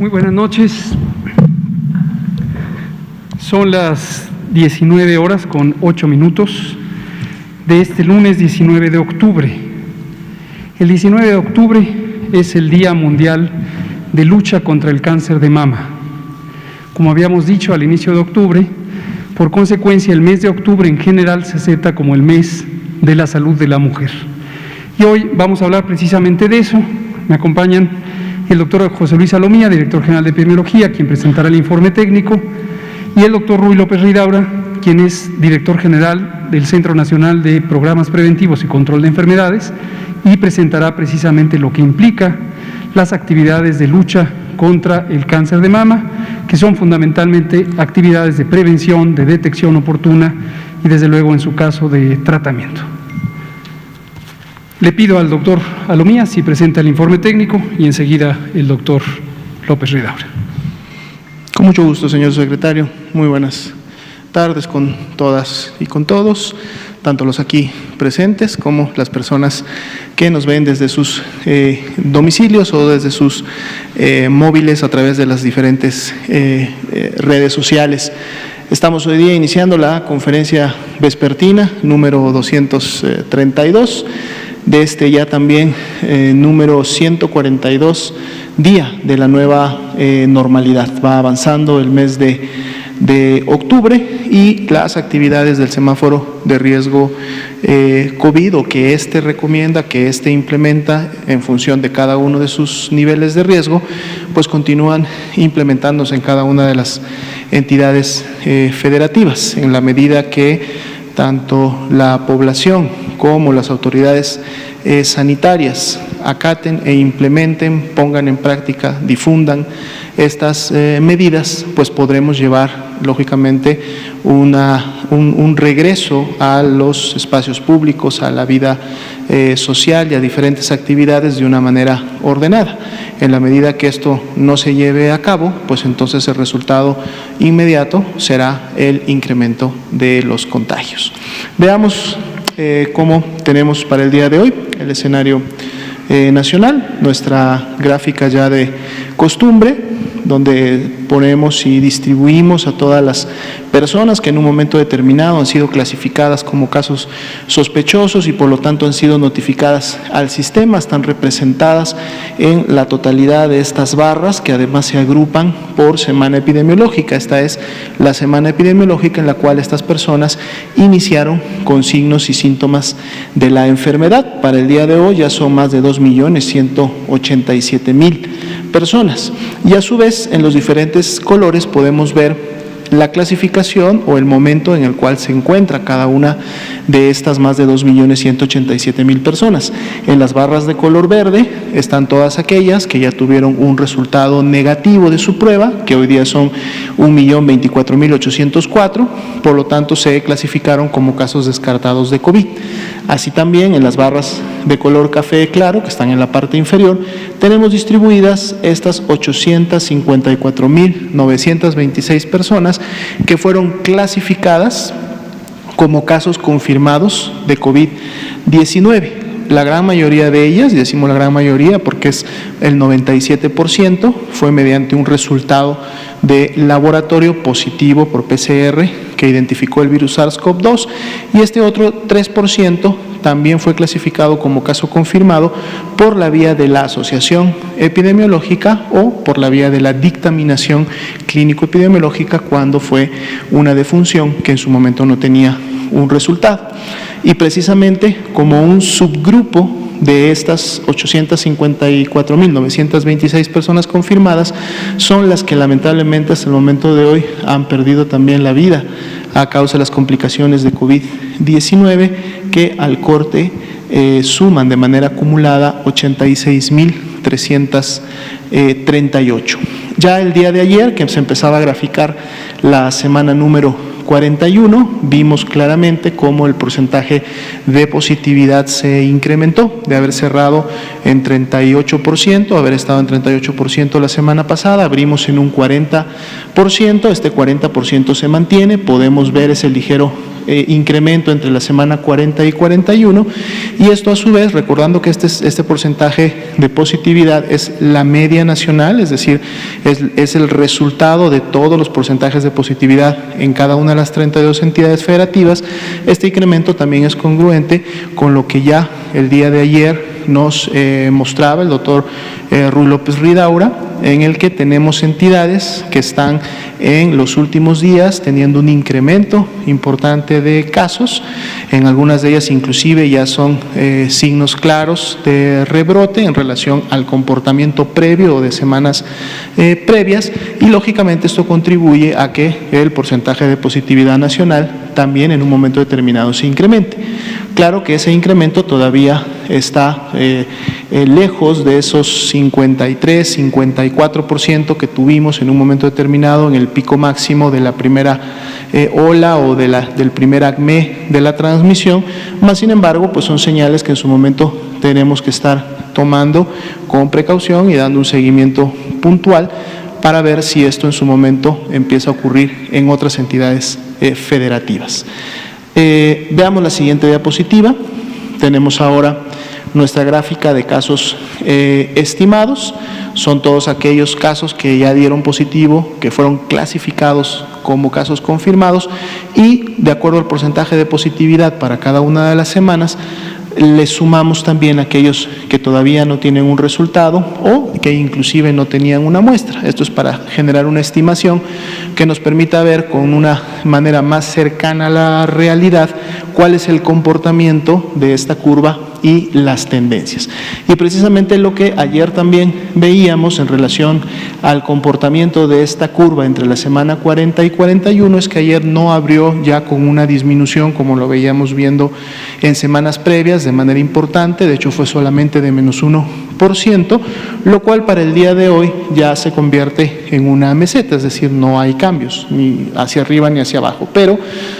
Muy buenas noches. Son las 19 horas con 8 minutos de este lunes 19 de octubre. El 19 de octubre es el Día Mundial de Lucha contra el Cáncer de Mama. Como habíamos dicho al inicio de octubre, por consecuencia el mes de octubre en general se acepta como el mes de la salud de la mujer. Y hoy vamos a hablar precisamente de eso. Me acompañan el doctor José Luis Salomía, director general de epidemiología, quien presentará el informe técnico, y el doctor Ruy López Ridaura, quien es director general del Centro Nacional de Programas Preventivos y Control de Enfermedades, y presentará precisamente lo que implica las actividades de lucha contra el cáncer de mama, que son fundamentalmente actividades de prevención, de detección oportuna y desde luego en su caso de tratamiento. Le pido al doctor Salomía si presenta el informe técnico y enseguida el doctor López Ridaura. Con mucho gusto, señor secretario. Muy buenas tardes con todas y con todos, tanto los aquí presentes como las personas que nos ven desde sus domicilios o desde sus móviles a través de las diferentes redes sociales. Estamos hoy día iniciando la conferencia vespertina número 232 de este ya también número 142 día de la nueva normalidad. Va avanzando el mes de octubre y las actividades del semáforo de riesgo COVID, o que recomienda, que implementa en función de cada uno de sus niveles de riesgo, pues continúan implementándose en cada una de las entidades federativas, en la medida que tanto la población como las autoridades sanitarias acaten e implementen, pongan en práctica, difundan estas medidas, pues podremos llevar lógicamente un regreso a los espacios públicos, a la vida social y a diferentes actividades de una manera ordenada. En la medida que esto no se lleve a cabo, pues entonces el resultado inmediato será el incremento de los contagios. Veamos cómo tenemos para el día de hoy el escenario nacional, nuestra gráfica ya de costumbre, donde ponemos y distribuimos a todas las personas que en un momento determinado han sido clasificadas como casos sospechosos y por lo tanto han sido notificadas al sistema. Están representadas en la totalidad de estas barras, que además se agrupan por semana epidemiológica. Esta es la semana epidemiológica en la cual estas personas iniciaron con signos y síntomas de la enfermedad. Para el día de hoy ya son más de 2.187.000 personas, y a su vez en los diferentes colores podemos ver la clasificación o el momento en el cual se encuentra cada una de estas más de 2.187.000 personas. En las barras de color verde están todas aquellas que ya tuvieron un resultado negativo de su prueba, que hoy día son 1.024.804, por lo tanto se clasificaron como casos descartados de COVID. Así también en las barras de color café claro, que están en la parte inferior, tenemos distribuidas estas 854.926 personas que fueron clasificadas como casos confirmados de COVID-19. La gran mayoría de ellas, y decimos la gran mayoría porque es el 97%, fue mediante un resultado de laboratorio positivo por PCR que identificó el virus SARS-CoV-2, y este otro 3% también fue clasificado como caso confirmado por la vía de la asociación epidemiológica o por la vía de la dictaminación clínico-epidemiológica, cuando fue una defunción que en su momento no tenía un resultado. Y precisamente como un subgrupo de estas 854.926 personas confirmadas son las que lamentablemente hasta el momento de hoy han perdido también la vida a causa de las complicaciones de COVID-19, que al corte suman de manera acumulada 86.338. Ya el día de ayer, que se empezaba a graficar la semana número 41, vimos claramente cómo el porcentaje de positividad se incrementó, de haber cerrado en 38%, haber estado en 38% la semana pasada, abrimos en un 40%, este 40% se mantiene, podemos ver ese ligero incremento entre la semana 40 y 41, y esto a su vez, recordando que este porcentaje de positividad es la media nacional, es decir, es el resultado de todos los porcentajes de positividad en cada una de las 32 entidades federativas. Este incremento también es congruente con lo que ya el día de ayer nos mostraba el doctor Ruy López Ridaura, en el que tenemos entidades que están en los últimos días teniendo un incremento importante de casos, en algunas de ellas inclusive ya son signos claros de rebrote en relación al comportamiento previo o de semanas previas, y lógicamente esto contribuye a que el porcentaje de positividad nacional también en un momento determinado se incremente. Claro que ese incremento todavía está lejos de esos 53, 54% que tuvimos en un momento determinado en el pico máximo de la primera ola o del primer acme de la transmisión, más sin embargo, pues son señales que en su momento tenemos que estar tomando con precaución y dando un seguimiento puntual para ver si esto en su momento empieza a ocurrir en otras entidades federativas. Veamos la siguiente diapositiva. Tenemos ahora nuestra gráfica de casos estimados. Son todos aquellos casos que ya dieron positivo, que fueron clasificados como casos confirmados, y de acuerdo al porcentaje de positividad para cada una de las semanas, le sumamos también aquellos que todavía no tienen un resultado o que inclusive no tenían una muestra. Esto es para generar una estimación que nos permita ver con una manera más cercana a la realidad cuál es el comportamiento de esta curva y las tendencias. Y precisamente lo que ayer también veíamos en relación al comportamiento de esta curva entre la semana 40 y 41 es que ayer no abrió ya con una disminución como lo veíamos viendo en semanas previas de manera importante, de hecho fue solamente de menos 1%, lo cual para el día de hoy ya se convierte en una meseta, es decir, no hay cambios ni hacia arriba ni hacia abajo. Pero,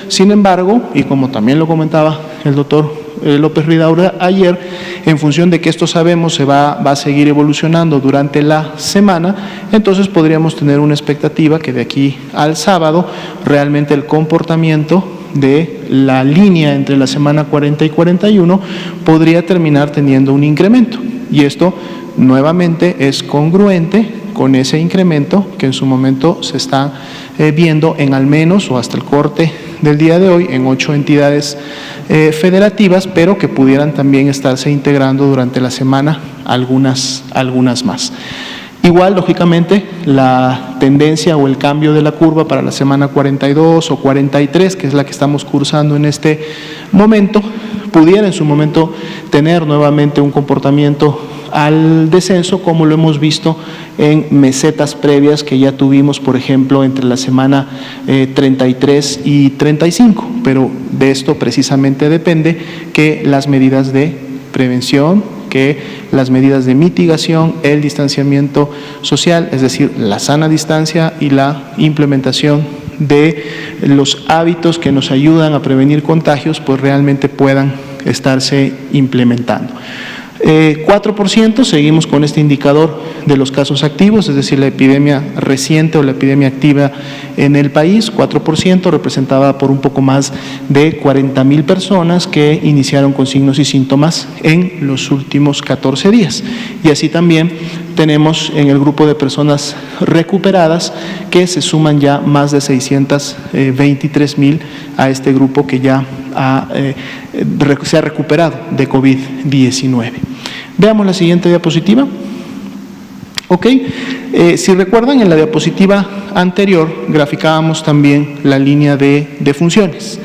sin embargo, y como también lo comentaba el doctor López Ridaura ayer, en función de que esto sabemos se va a seguir evolucionando durante la semana, entonces podríamos tener una expectativa que de aquí al sábado realmente el comportamiento de la línea entre la semana 40 y 41 podría terminar teniendo un incremento, y esto nuevamente es congruente con ese incremento que en su momento se está viendo en al menos o hasta el corte del día de hoy en 8 entidades federativas, pero que pudieran también estarse integrando durante la semana algunas más. Igual, lógicamente, la tendencia o el cambio de la curva para la semana 42 o 43, que es la que estamos cursando en este momento, pudiera en su momento tener nuevamente un comportamiento al descenso, como lo hemos visto en mesetas previas que ya tuvimos, por ejemplo, entre la semana 33 y 35, pero de esto precisamente depende que las medidas de prevención, que las medidas de mitigación, el distanciamiento social, es decir, la sana distancia y la implementación de los hábitos que nos ayudan a prevenir contagios, pues realmente puedan estarse implementando. 4%, seguimos con este indicador de los casos activos, es decir, la epidemia reciente o la epidemia activa en el país, 4%, representada por un poco más de 40,000 personas que iniciaron con signos y síntomas en los últimos 14 días. Y así también tenemos en el grupo de personas recuperadas que se suman ya más de 623,000 a este grupo que ya se ha recuperado de COVID-19. Veamos la siguiente diapositiva. Ok, si recuerdan, en la diapositiva anterior graficábamos también la línea de defunciones.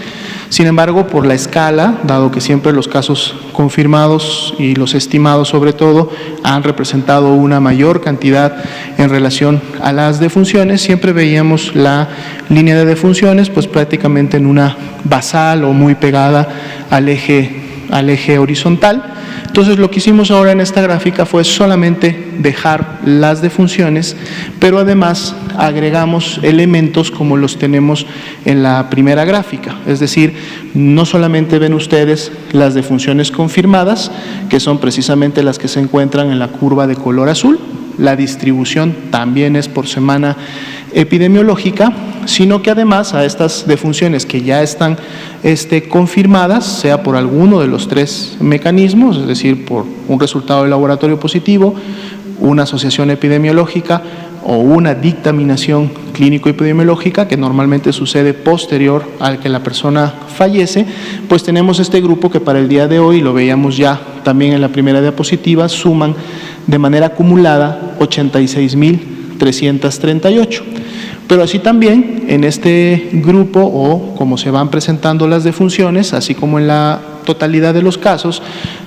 Sin embargo, por la escala, dado que siempre los casos confirmados y los estimados sobre todo han representado una mayor cantidad en relación a las defunciones, siempre veíamos la línea de defunciones pues prácticamente en una basal o muy pegada al eje horizontal. Entonces, lo que hicimos ahora en esta gráfica fue solamente dejar las defunciones, pero además agregamos elementos como los tenemos en la primera gráfica. Es decir, no solamente ven ustedes las defunciones confirmadas, que son precisamente las que se encuentran en la curva de color azul, la distribución también es por semana epidemiológica, sino que además a estas defunciones que ya están confirmadas, sea por alguno de los tres mecanismos, es decir, por un resultado de laboratorio positivo, una asociación epidemiológica o una dictaminación clínico-epidemiológica, que normalmente sucede posterior al que la persona fallece, pues tenemos este grupo que para el día de hoy, lo veíamos ya también en la primera diapositiva, suman de manera acumulada 86.338. Pero así también en este grupo, o como se van presentando las defunciones, así como en la totalidad de los casos,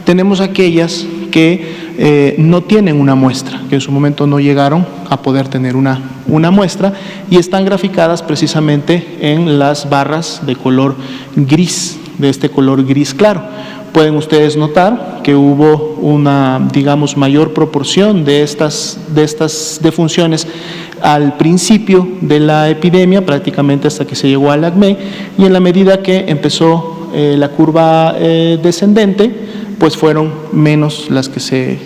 tenemos aquellas que no tienen una muestra, que en su momento no llegaron a poder tener una muestra, y están graficadas precisamente en las barras de color gris, de este color gris claro. Pueden ustedes notar que hubo una, digamos, mayor proporción de estas defunciones al principio de la epidemia, prácticamente hasta que se llegó al ACME, y en la medida que empezó la curva descendente, pues fueron menos las que se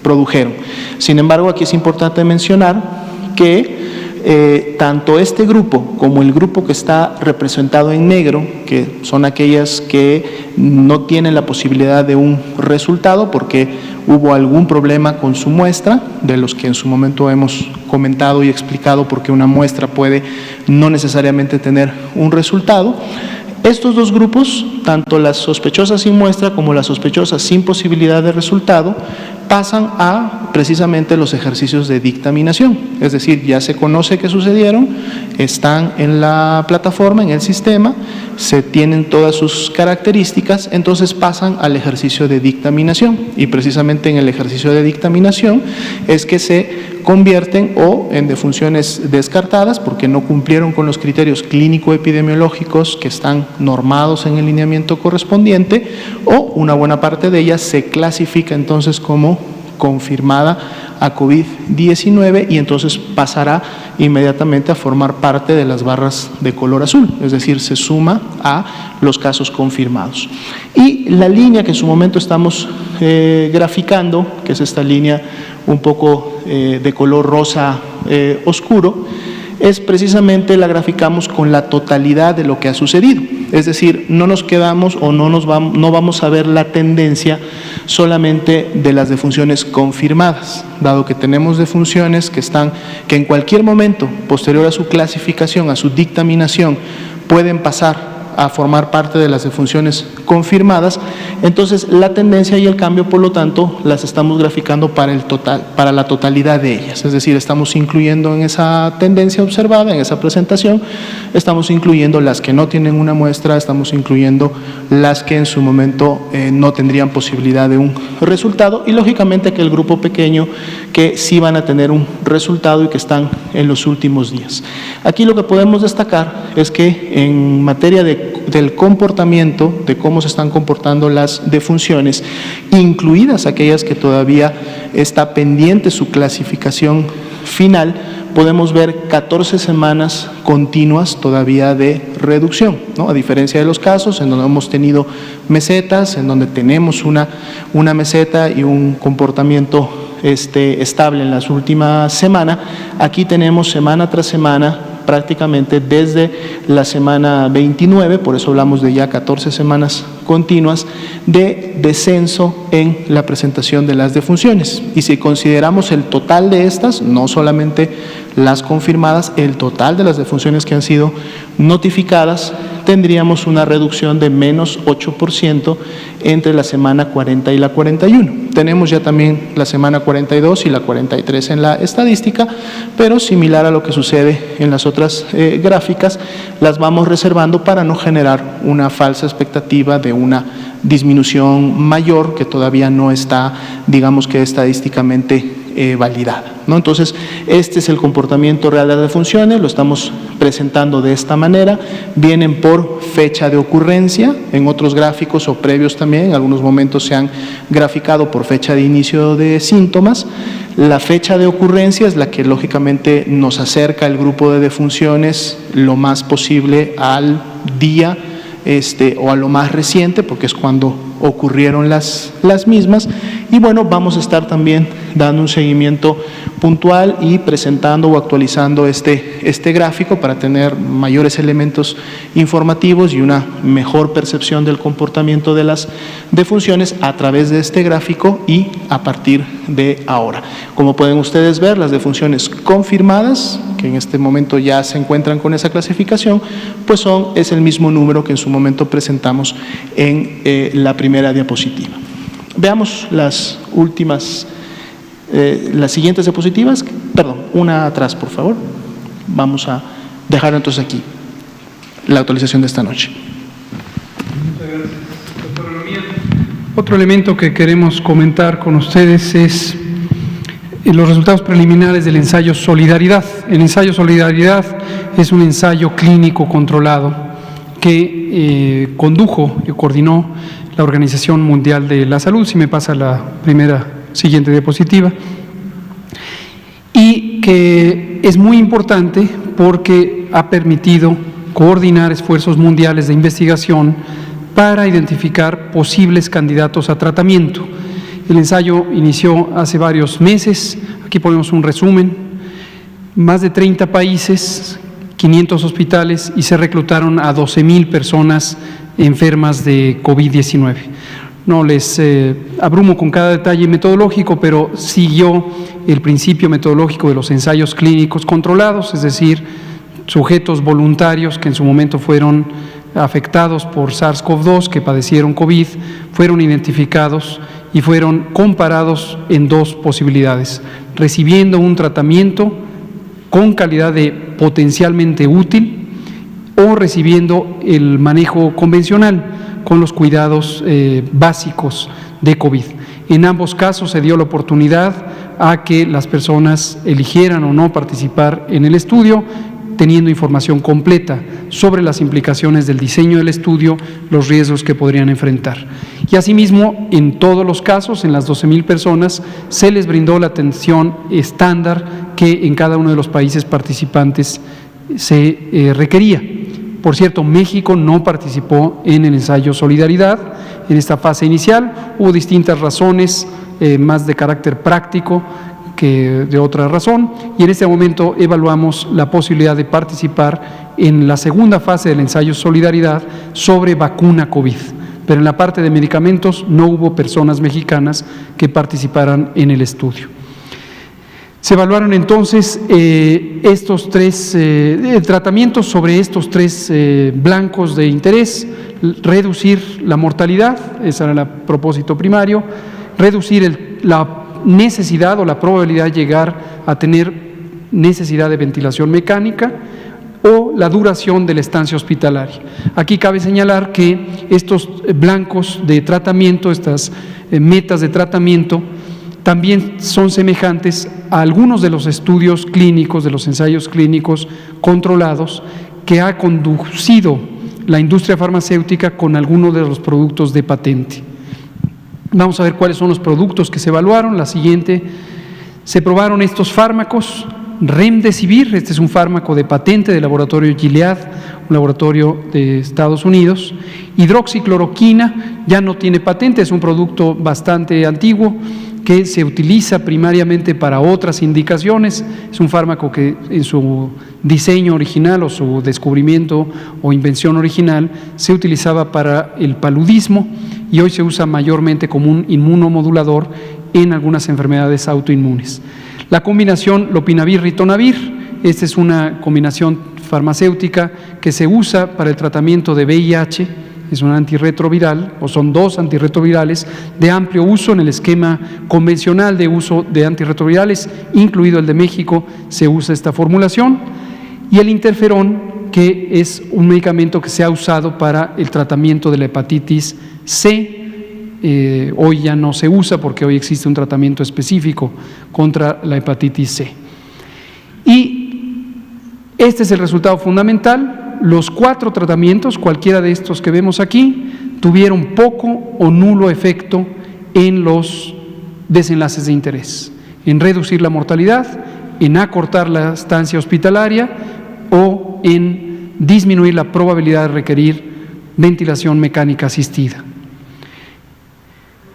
produjeron. Sin embargo, aquí es importante mencionar que tanto este grupo como el grupo que está representado en negro, que son aquellas que no tienen la posibilidad de un resultado porque hubo algún problema con su muestra, de los que en su momento hemos comentado y explicado por qué una muestra puede no necesariamente tener un resultado. Estos dos grupos, tanto las sospechosas sin muestra como las sospechosas sin posibilidad de resultado, pasan a precisamente los ejercicios de dictaminación. Es decir, ya se conoce que sucedieron, están en la plataforma, en el sistema, se tienen todas sus características, entonces pasan al ejercicio de dictaminación. Y precisamente en el ejercicio de dictaminación es que se convierten o en defunciones descartadas porque no cumplieron con los criterios clínico-epidemiológicos que están normados en el lineamiento correspondiente, o una buena parte de ellas se clasifica entonces como confirmada a COVID-19 y entonces pasará inmediatamente a formar parte de las barras de color azul, es decir, se suma a los casos confirmados. Y la línea que en su momento estamos graficando, que es esta línea un poco de color rosa oscuro, es precisamente la graficamos con la totalidad de lo que ha sucedido. Es decir, no nos quedamos o no vamos a ver la tendencia solamente de las defunciones confirmadas, dado que tenemos defunciones que en cualquier momento posterior a su clasificación, a su dictaminación, pueden pasar a formar parte de las defunciones confirmadas. Entonces la tendencia y el cambio, por lo tanto, las estamos graficando para la totalidad de ellas, es decir, estamos incluyendo en esa tendencia observada, en esa presentación, estamos incluyendo las que no tienen una muestra, estamos incluyendo las que en su momento no tendrían posibilidad de un resultado, y lógicamente que el grupo pequeño que sí van a tener un resultado y que están en los últimos días. Aquí lo que podemos destacar es que en materia del comportamiento, de cómo se están comportando las defunciones, incluidas aquellas que todavía está pendiente su clasificación final, podemos ver 14 semanas continuas todavía de reducción, ¿no? A diferencia de los casos en donde hemos tenido mesetas, en donde tenemos una meseta y un comportamiento estable en las últimas semanas, aquí tenemos semana tras semana, prácticamente desde la semana 29, por eso hablamos de ya 14 semanas continuas de descenso en la presentación de las defunciones. Y si consideramos el total de estas, no solamente las confirmadas, el total de las defunciones que han sido notificadas, tendríamos una reducción de menos 8% entre la semana 40 y la 41. Tenemos ya también la semana 42 y la 43 en la estadística, pero similar a lo que sucede en las otras gráficas, las vamos reservando para no generar una falsa expectativa de una disminución mayor que todavía no está, digamos que estadísticamente validada, ¿no? Entonces, este es el comportamiento real de las defunciones, lo estamos presentando de esta manera. Vienen por fecha de ocurrencia, en otros gráficos o previos también, en algunos momentos se han graficado por fecha de inicio de síntomas. La fecha de ocurrencia es la que lógicamente nos acerca el grupo de defunciones lo más posible al día o a lo más reciente, porque es cuando ocurrieron las mismas. Y bueno, vamos a estar también dando un seguimiento puntual y presentando o actualizando este gráfico para tener mayores elementos informativos y una mejor percepción del comportamiento de las defunciones a través de este gráfico y a partir de ahora. Como pueden ustedes ver, las defunciones confirmadas, que en este momento ya se encuentran con esa clasificación, pues es el mismo número que en su momento presentamos en la primera diapositiva. Veamos las últimas, las siguientes diapositivas. Perdón, una atrás, por favor. Vamos a dejar entonces aquí la actualización de esta noche. Muchas gracias, doctor Eloría. Otro elemento que queremos comentar con ustedes es los resultados preliminares del ensayo Solidaridad. El ensayo Solidaridad es un ensayo clínico controlado que condujo y coordinó la Organización Mundial de la Salud. Si me pasa la siguiente diapositiva. Y que es muy importante porque ha permitido coordinar esfuerzos mundiales de investigación para identificar posibles candidatos a tratamiento. El ensayo inició hace varios meses. Aquí ponemos un resumen. Más de 30 países, 500 hospitales, y se reclutaron a 12,000 personas enfermas de COVID-19. No les abrumo con cada detalle metodológico, pero siguió el principio metodológico de los ensayos clínicos controlados, es decir, sujetos voluntarios que en su momento fueron afectados por SARS-CoV-2, que padecieron COVID, fueron identificados y fueron comparados en dos posibilidades: recibiendo un tratamiento con calidad de potencialmente útil o recibiendo el manejo convencional con los cuidados básicos de COVID. En ambos casos se dio la oportunidad a que las personas eligieran o no participar en el estudio, teniendo información completa sobre las implicaciones del diseño del estudio, los riesgos que podrían enfrentar. Y asimismo, en todos los casos, en las 12,000 personas, se les brindó la atención estándar que en cada uno de los países participantes se requería. Por cierto, México no participó en el ensayo Solidaridad en esta fase inicial. Hubo distintas razones, más de carácter práctico que de otra razón, y en este momento evaluamos la posibilidad de participar en la segunda fase del ensayo Solidaridad sobre vacuna COVID. Pero en la parte de medicamentos no hubo personas mexicanas que participaran en el estudio. Se evaluaron entonces estos tres tratamientos sobre estos tres blancos de interés: reducir la mortalidad, ese era el propósito primario, reducir la necesidad o la probabilidad de llegar a tener necesidad de ventilación mecánica, o la duración de la estancia hospitalaria. Aquí cabe señalar que estos blancos de tratamiento, estas metas de tratamiento, también son semejantes a algunos de los estudios clínicos, de los ensayos clínicos controlados que ha conducido la industria farmacéutica con algunos de los productos de patente. Vamos a ver cuáles son los productos que se evaluaron. La siguiente: se probaron estos fármacos. Remdesivir, este es un fármaco de patente del laboratorio Gilead, un laboratorio de Estados Unidos. Hidroxicloroquina ya no tiene patente, es un producto bastante antiguo que se utiliza primariamente para otras indicaciones. Es un fármaco que en su diseño original o su descubrimiento o invención original se utilizaba para el paludismo y hoy se usa mayormente como un inmunomodulador en algunas enfermedades autoinmunes. La combinación lopinavir-ritonavir, esta es una combinación farmacéutica que se usa para el tratamiento de VIH, es un antirretroviral, o son dos antirretrovirales de amplio uso en el esquema convencional de uso de antirretrovirales, incluido el de México, se usa esta formulación. Y el interferón, que es un medicamento que se ha usado para el tratamiento de la hepatitis C Hoy ya no se usa porque hoy existe un tratamiento específico contra la hepatitis C. Y este es el resultado fundamental. Los 4 tratamientos, cualquiera de estos que vemos aquí, tuvieron poco o nulo efecto en los desenlaces de interés, en reducir la mortalidad, en acortar la estancia hospitalaria o en disminuir la probabilidad de requerir ventilación mecánica asistida.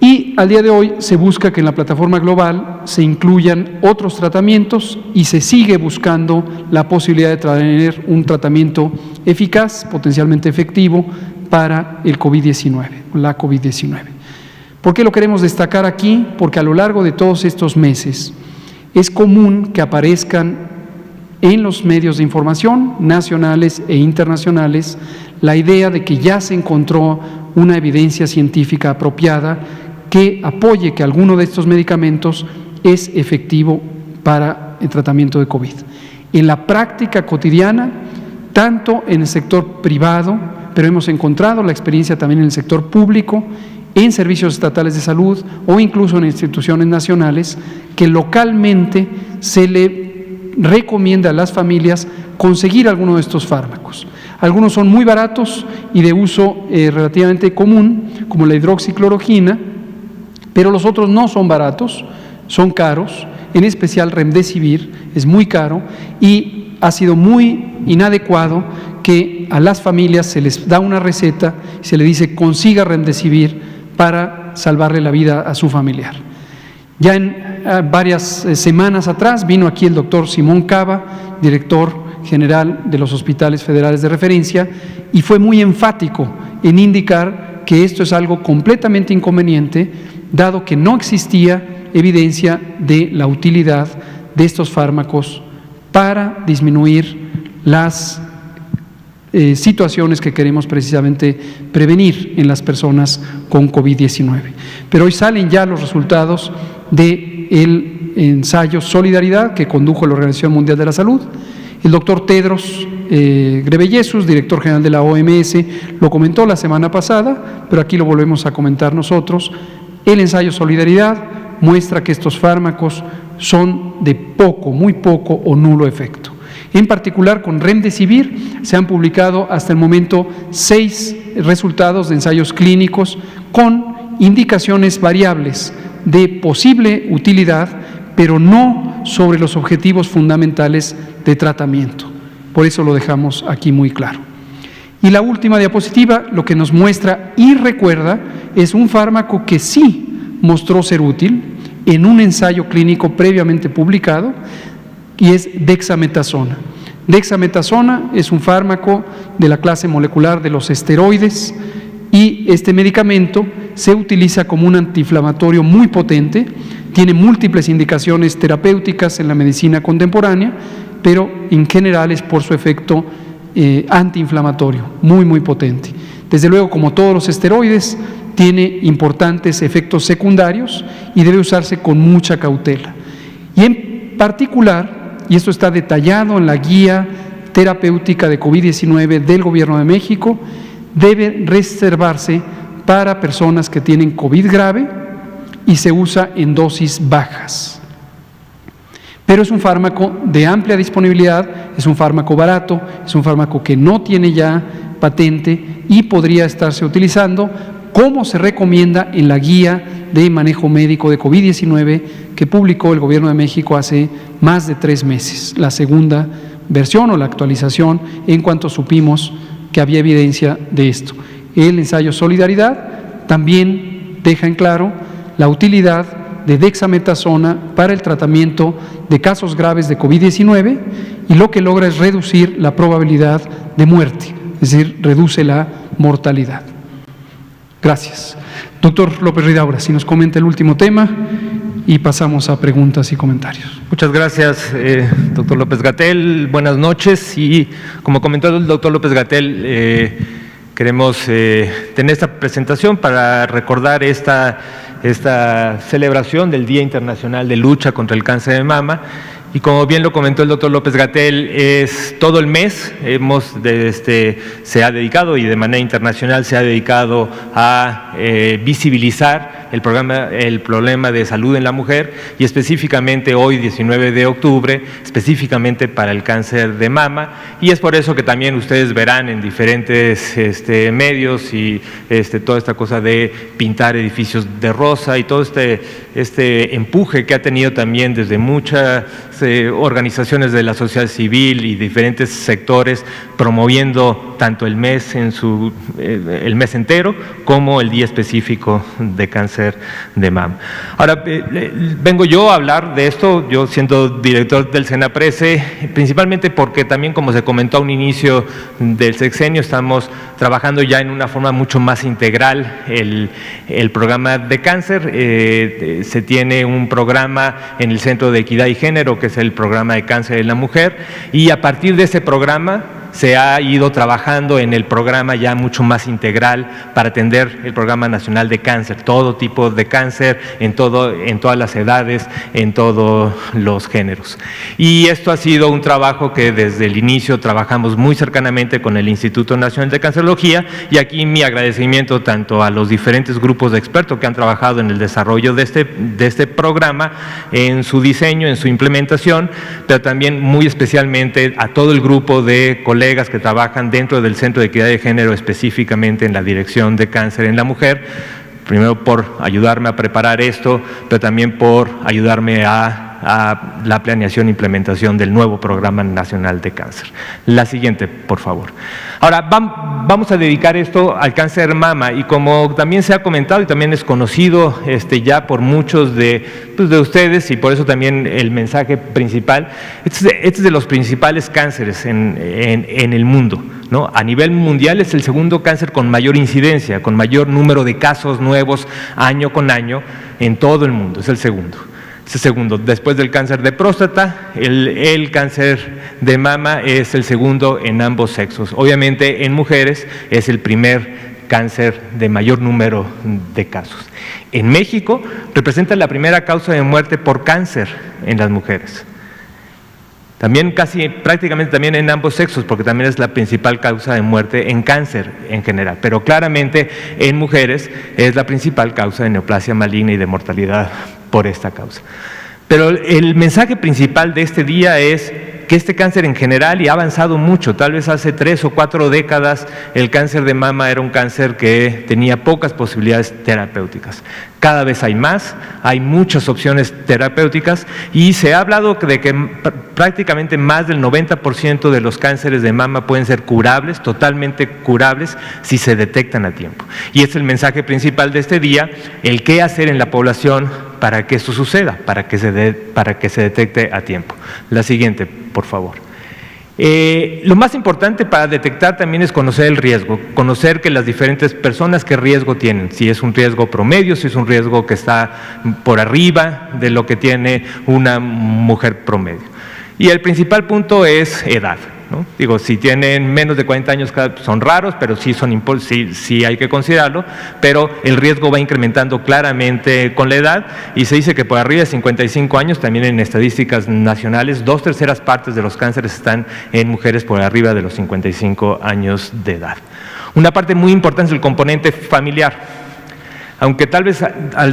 Y al día de hoy se busca que en la plataforma global se incluyan otros tratamientos y se sigue buscando la posibilidad de tener un tratamiento eficaz, potencialmente efectivo, para el COVID-19, la COVID-19. ¿Por qué lo queremos destacar aquí? Porque a lo largo de todos estos meses es común que aparezcan en los medios de información nacionales e internacionales la idea de que ya se encontró una evidencia científica apropiada que apoye que alguno de estos medicamentos es efectivo para el tratamiento de COVID. En la práctica cotidiana, tanto en el sector privado, pero hemos encontrado la experiencia también en el sector público, en servicios estatales de salud o incluso en instituciones nacionales, que localmente se le recomienda a las familias conseguir alguno de estos fármacos. Algunos son muy baratos y de uso relativamente común, como la hidroxicloroquina, pero los otros no son baratos, son caros, en especial Remdesivir es muy caro y ha sido muy inadecuado que a las familias se les da una receta y se le dice consiga Remdesivir para salvarle la vida a su familiar. Ya en varias semanas atrás vino aquí el doctor Simón Cava, director general de los hospitales federales de referencia, y fue muy enfático en indicar que esto es algo completamente inconveniente, dado que no existía evidencia de la utilidad de estos fármacos para disminuir las situaciones que queremos precisamente prevenir en las personas con COVID-19. Pero hoy salen ya los resultados del ensayo Solidaridad que condujo la Organización Mundial de la Salud. El doctor Tedros Ghebreyesus, director general de la OMS, lo comentó la semana pasada, pero aquí lo volvemos a comentar nosotros. El ensayo Solidaridad muestra que estos fármacos son de poco, muy poco o nulo efecto. En particular, con Remdesivir se han publicado hasta el momento 6 resultados de ensayos clínicos con indicaciones variables de posible utilidad, pero no sobre los objetivos fundamentales de tratamiento. Por eso lo dejamos aquí muy claro. Y la última diapositiva lo que nos muestra y recuerda es un fármaco que sí mostró ser útil en un ensayo clínico previamente publicado, y es dexametasona. Dexametasona es un fármaco de la clase molecular de los esteroides y este medicamento se utiliza como un antiinflamatorio muy potente, tiene múltiples indicaciones terapéuticas en la medicina contemporánea, pero en general es por su efecto antiinflamatorio, muy, muy potente. Desde luego, como todos los esteroides, tiene importantes efectos secundarios y debe usarse con mucha cautela. Y en particular, y esto está detallado en la guía terapéutica de COVID-19 del Gobierno de México, debe reservarse para personas que tienen COVID grave y se usa en dosis bajas. Pero es un fármaco de amplia disponibilidad, es un fármaco barato, es un fármaco que no tiene ya patente y podría estarse utilizando como se recomienda en la guía de manejo médico de COVID-19 que publicó el Gobierno de México hace más de 3 meses, la segunda versión o la actualización en cuanto supimos que había evidencia de esto. El ensayo Solidaridad también deja en claro la utilidad de dexametasona para el tratamiento de casos graves de COVID-19 y lo que logra es reducir la probabilidad de muerte, es decir, reduce la mortalidad. Gracias. Doctor López Ridaura, si nos comenta el último tema y pasamos a preguntas y comentarios. Muchas gracias, doctor López-Gatell. Buenas noches y como comentó el doctor López-Gatell, queremos tener esta presentación para recordar esta celebración del Día Internacional de Lucha contra el Cáncer de Mama Y como bien lo comentó el doctor López-Gatell, es todo el mes se ha dedicado, y de manera internacional se ha dedicado a visibilizar el problema de salud en la mujer, y específicamente hoy, 19 de octubre, específicamente para el cáncer de mama, y es por eso que también ustedes verán en diferentes medios y toda esta cosa de pintar edificios de rosa y todo este empuje que ha tenido también desde muchas organizaciones de la sociedad civil y diferentes sectores, promoviendo tanto el mes el mes entero como el día específico de cáncer de mama. Ahora, vengo yo a hablar de esto, yo siendo director del SENAPRESE, principalmente porque también, como se comentó a un inicio del sexenio, estamos trabajando ya en una forma mucho más integral el programa de cáncer. Se tiene un programa en el Centro de Equidad y Género, que es el programa de cáncer en la mujer, y a partir de ese programa se ha ido trabajando en el programa ya mucho más integral para atender el Programa Nacional de Cáncer, todo tipo de cáncer, en todas las edades, en todos los géneros. Y esto ha sido un trabajo que desde el inicio trabajamos muy cercanamente con el Instituto Nacional de Cancerología, y aquí mi agradecimiento tanto a los diferentes grupos de expertos que han trabajado en el desarrollo de este programa, en su diseño, en su implementación, pero también muy especialmente a todo el grupo de colegas que trabajan dentro del Centro de Equidad de Género, específicamente en la Dirección de Cáncer en la Mujer, primero por ayudarme a preparar esto, pero también por ayudarme a la planeación e implementación del nuevo Programa Nacional de Cáncer. La siguiente, por favor. Ahora, vamos a dedicar esto al cáncer mama, y como también se ha comentado y también es conocido ya por muchos de ustedes, y por eso también el mensaje principal, este es de los principales cánceres en el mundo, ¿no? A nivel mundial es el segundo cáncer con mayor incidencia, con mayor número de casos nuevos año con año en todo el mundo, es el segundo. Después del cáncer de próstata, el cáncer de mama es el segundo en ambos sexos. Obviamente en mujeres es el primer cáncer de mayor número de casos. En México representa la primera causa de muerte por cáncer en las mujeres. También prácticamente también en ambos sexos, porque también es la principal causa de muerte en cáncer en general, pero claramente en mujeres es la principal causa de neoplasia maligna y de mortalidad por esta causa. Pero el mensaje principal de este día es que este cáncer en general, y ha avanzado mucho, tal vez hace 3 o 4 décadas el cáncer de mama era un cáncer que tenía pocas posibilidades terapéuticas. Cada vez hay más, hay muchas opciones terapéuticas, y se ha hablado de que prácticamente más del 90% de los cánceres de mama pueden ser curables, totalmente curables, si se detectan a tiempo. Y es el mensaje principal de este día, el qué hacer en la población para que esto suceda, para que se detecte a tiempo. La siguiente, por favor. Lo más importante para detectar también es conocer el riesgo, conocer que las diferentes personas qué riesgo tienen, si es un riesgo promedio, si es un riesgo que está por arriba de lo que tiene una mujer promedio. Y el principal punto es edad, ¿no? Digo, si tienen menos de 40 años son raros, pero sí hay que considerarlo, pero el riesgo va incrementando claramente con la edad, y se dice que por arriba de 55 años, también en estadísticas nacionales, 2/3 partes de los cánceres están en mujeres por arriba de los 55 años de edad. Una parte muy importante es el componente familiar. Aunque tal vez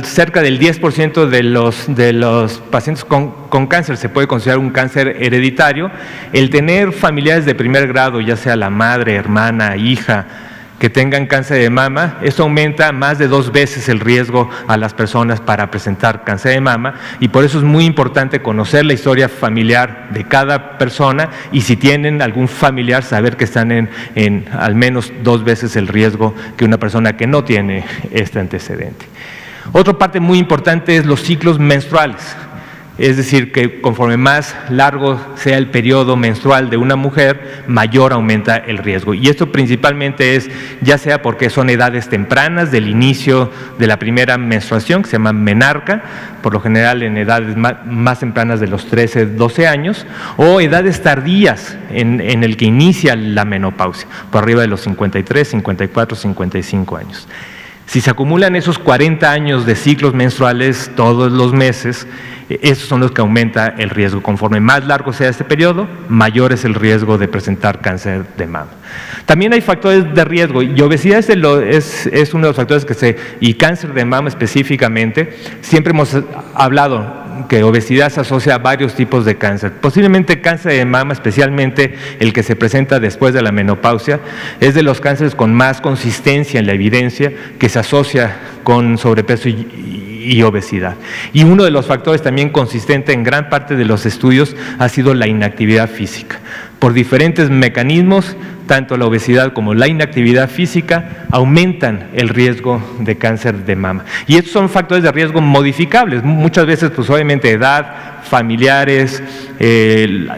cerca del 10% de los pacientes con cáncer se puede considerar un cáncer hereditario, el tener familiares de primer grado, ya sea la madre, hermana, hija, que tengan cáncer de mama, esto aumenta más de 2 veces el riesgo a las personas para presentar cáncer de mama, y por eso es muy importante conocer la historia familiar de cada persona, y si tienen algún familiar, saber que están en al menos 2 veces el riesgo que una persona que no tiene este antecedente. Otra parte muy importante es los ciclos menstruales. Es decir, que conforme más largo sea el periodo menstrual de una mujer, mayor aumenta el riesgo. Y esto principalmente es ya sea porque son edades tempranas del inicio de la primera menstruación, que se llama menarca, por lo general en edades más tempranas de los 13, 12 años, o edades tardías en el que inicia la menopausia, por arriba de los 53, 54, 55 años. Si se acumulan esos 40 años de ciclos menstruales todos los meses, esos son los que aumenta el riesgo. Conforme más largo sea este periodo, mayor es el riesgo de presentar cáncer de mama. También hay factores de riesgo, y obesidad es uno de los factores y cáncer de mama específicamente. Siempre hemos hablado que obesidad se asocia a varios tipos de cáncer. Posiblemente cáncer de mama, especialmente el que se presenta después de la menopausia, es de los cánceres con más consistencia en la evidencia que se asocia con sobrepeso y obesidad. Y uno de los factores también consistente en gran parte de los estudios ha sido la inactividad física. Por diferentes mecanismos, tanto la obesidad como la inactividad física aumentan el riesgo de cáncer de mama. Y estos son factores de riesgo modificables, muchas veces pues obviamente edad, familiares,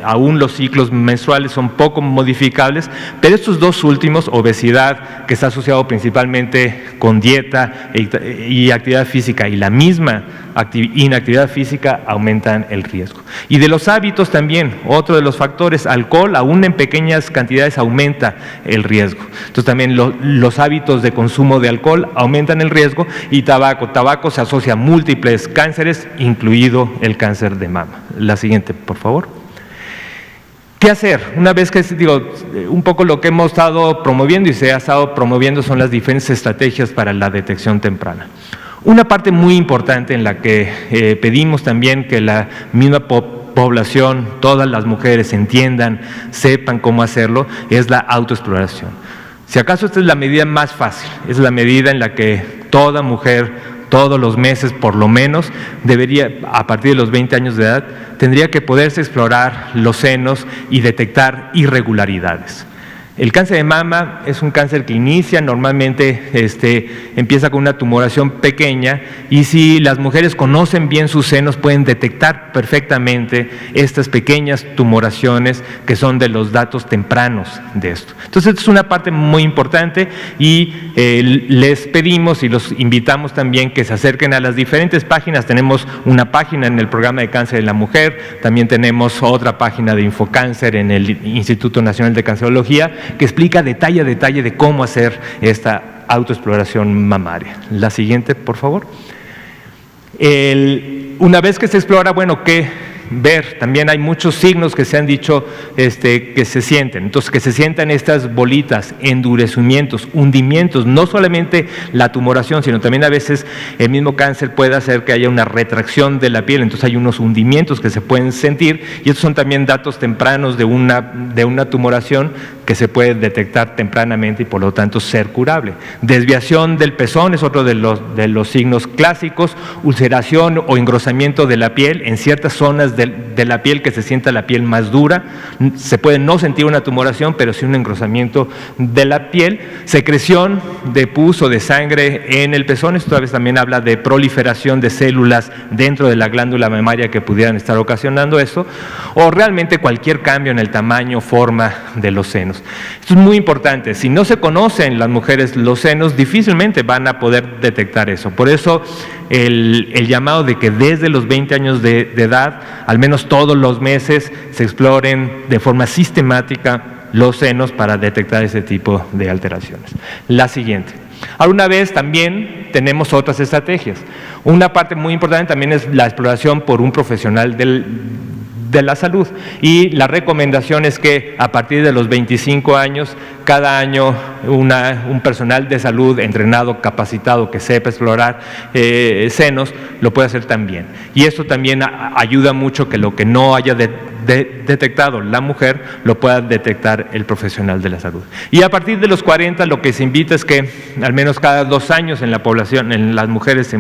aún los ciclos menstruales son poco modificables, pero estos dos últimos, obesidad, que está asociado principalmente con dieta y actividad física, y la misma inactividad física, aumentan el riesgo. Y de los hábitos también, otro de los factores, alcohol, aún en pequeñas cantidades aumenta el riesgo. Entonces también los hábitos de consumo de alcohol aumentan el riesgo, y tabaco se asocia a múltiples cánceres, incluido el cáncer de mama. La siguiente, por favor. ¿Qué hacer? Una vez que, un poco lo que hemos estado promoviendo y se ha estado promoviendo son las diferentes estrategias para la detección temprana. Una parte muy importante en la que pedimos también que la misma población, todas las mujeres entiendan, sepan cómo hacerlo, es la autoexploración. Si acaso esta es la medida más fácil, es la medida en la que toda mujer, todos los meses por lo menos, debería, a partir de los 20 años de edad, tendría que poderse explorar los senos y detectar irregularidades. El cáncer de mama es un cáncer que inicia, normalmente empieza con una tumoración pequeña, y si las mujeres conocen bien sus senos pueden detectar perfectamente estas pequeñas tumoraciones que son de los datos tempranos de esto. Entonces, esta es una parte muy importante, y les pedimos y los invitamos también que se acerquen a las diferentes páginas. Tenemos una página en el programa de cáncer de la mujer, también tenemos otra página de Infocáncer en el Instituto Nacional de Cancerología, que explica detalle a detalle de cómo hacer esta autoexploración mamaria. La siguiente, por favor. Una vez que se explora, bueno, ¿qué ver? También hay muchos signos que se han dicho que se sienten. Entonces, que se sientan estas bolitas, endurecimientos, hundimientos, no solamente la tumoración, sino también a veces el mismo cáncer puede hacer que haya una retracción de la piel, entonces hay unos hundimientos que se pueden sentir, y estos son también datos tempranos de una tumoración que se puede detectar tempranamente y por lo tanto ser curable. Desviación del pezón es otro de los signos clásicos, ulceración o engrosamiento de la piel en ciertas zonas de la piel, que se sienta la piel más dura. Se puede no sentir una tumoración, pero sí un engrosamiento de la piel. Secreción de pus o de sangre en el pezón, esto a veces también habla de proliferación de células dentro de la glándula mamaria que pudieran estar ocasionando eso, o realmente cualquier cambio en el tamaño, forma de los senos. Esto es muy importante. Si no se conocen las mujeres los senos, difícilmente van a poder detectar eso. Por eso el llamado de que desde los 20 años de edad, al menos todos los meses, se exploren de forma sistemática los senos para detectar ese tipo de alteraciones. La siguiente. Ahora, una vez también tenemos otras estrategias. Una parte muy importante también es la exploración por un profesional de la salud, y la recomendación es que a partir de los 25 años, cada año un personal de salud entrenado, capacitado, que sepa explorar senos, lo puede hacer también. Y esto también ayuda mucho que lo que no haya detectado la mujer lo pueda detectar el profesional de la salud. Y a partir de los 40 lo que se invita es que al menos cada 2 años en la población, en las mujeres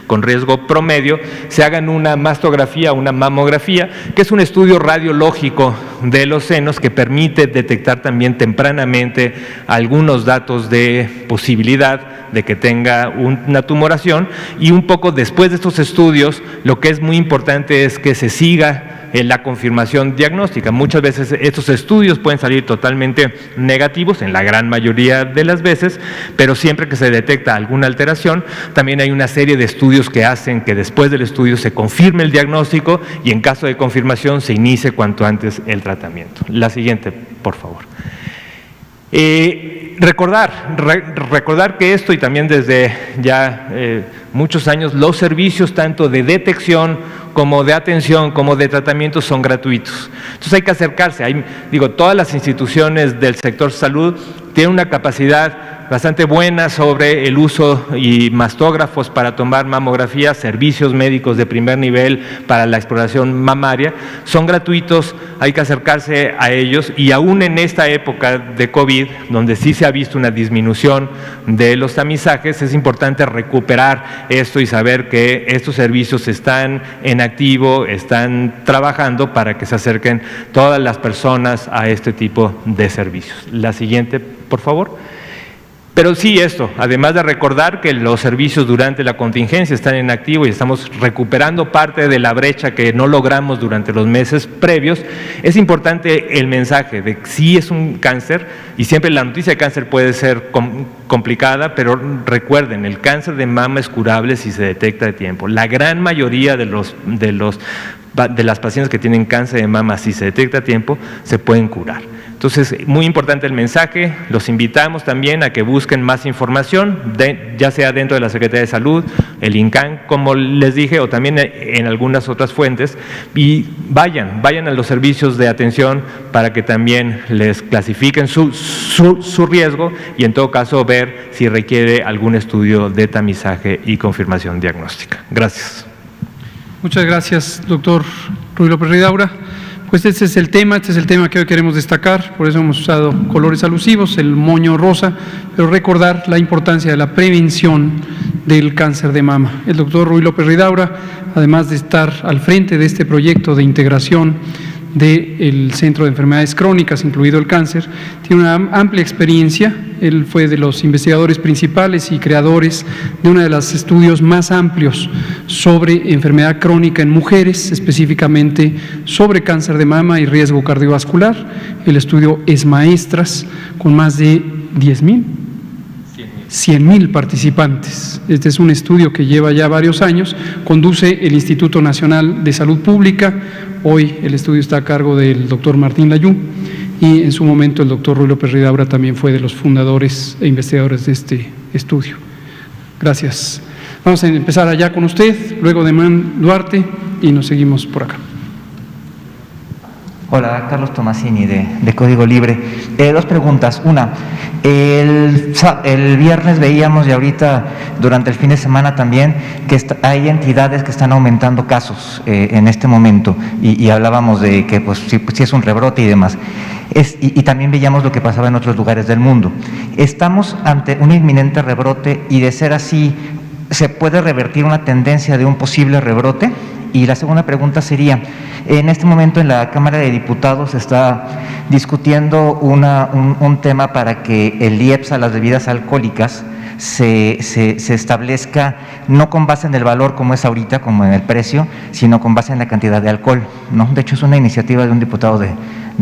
con riesgo promedio, se hagan una mastografía, una mamografía, que es un estudio radiológico de los senos que permite detectar también tempranamente algunos datos de posibilidad de que tenga una tumoración. Y un poco después de estos estudios, lo que es muy importante es que se siga la confirmación diagnóstica. Muchas veces estos estudios pueden salir totalmente negativos, en la gran mayoría de las veces, pero siempre que se detecta alguna alteración, también hay una serie de estudios que hacen que después del estudio se confirme el diagnóstico, y en caso de confirmación se inicie cuanto antes el tratamiento. La siguiente, por favor. recordar que esto, y también desde ya muchos años, los servicios tanto de detección como de atención, como de tratamiento son gratuitos. Entonces hay que acercarse. Todas las instituciones del sector salud tienen una capacidad bastante buena sobre el uso y mastógrafos para tomar mamografías, servicios médicos de primer nivel para la exploración mamaria, son gratuitos, hay que acercarse a ellos, y aún en esta época de COVID, donde sí se ha visto una disminución de los tamizajes, es importante recuperar esto y saber que estos servicios están en activo, están trabajando para que se acerquen todas las personas a este tipo de servicios. La siguiente, por favor. Pero sí, esto, además de recordar que los servicios durante la contingencia están en activo y estamos recuperando parte de la brecha que no logramos durante los meses previos, es importante el mensaje de que sí es un cáncer, y siempre la noticia de cáncer puede ser complicada, pero recuerden, el cáncer de mama es curable si se detecta a tiempo. La gran mayoría de las pacientes que tienen cáncer de mama, si se detecta a tiempo, se pueden curar. Entonces, muy importante el mensaje. Los invitamos también a que busquen más información, ya sea dentro de la Secretaría de Salud, el INCAN, como les dije, o también en algunas otras fuentes, y vayan a los servicios de atención para que también les clasifiquen su riesgo, y en todo caso ver si requiere algún estudio de tamizaje y confirmación diagnóstica. Gracias. Muchas gracias, doctor Ruy López Ridaura. Pues este es el tema que hoy queremos destacar, por eso hemos usado colores alusivos, el moño rosa, pero recordar la importancia de la prevención del cáncer de mama. El doctor Ruy López Ridaura, además de estar al frente de este proyecto de integración del Centro de Enfermedades Crónicas, incluido el cáncer, tiene una amplia experiencia. Él fue de los investigadores principales y creadores de uno de los estudios más amplios sobre enfermedad crónica en mujeres, específicamente sobre cáncer de mama y riesgo cardiovascular. El estudio ESMAESTRAS, con más de 100,000 participantes. Este es un estudio que lleva ya varios años, conduce el Instituto Nacional de Salud Pública. Hoy el estudio está a cargo del doctor Martín Layú, y en su momento el doctor Ruy López Ridaura también fue de los fundadores e investigadores de este estudio. Gracias. Vamos a empezar allá con usted, luego de Man Duarte, y nos seguimos por acá. Hola, Carlos Tomasini de Código Libre. Dos preguntas. Una, el viernes veíamos, y ahorita durante el fin de semana también, que hay entidades que están aumentando casos en este momento, y hablábamos de que pues sí es un rebrote y demás. Y también veíamos lo que pasaba en otros lugares del mundo. Estamos ante un inminente rebrote, y de ser así, ¿se puede revertir una tendencia de un posible rebrote? Y la segunda pregunta sería, en este momento en la Cámara de Diputados se está discutiendo un tema para que el IEPS a las bebidas alcohólicas se establezca no con base en el valor como es ahorita, como en el precio, sino con base en la cantidad de alcohol, ¿no? De hecho, es una iniciativa de un diputado de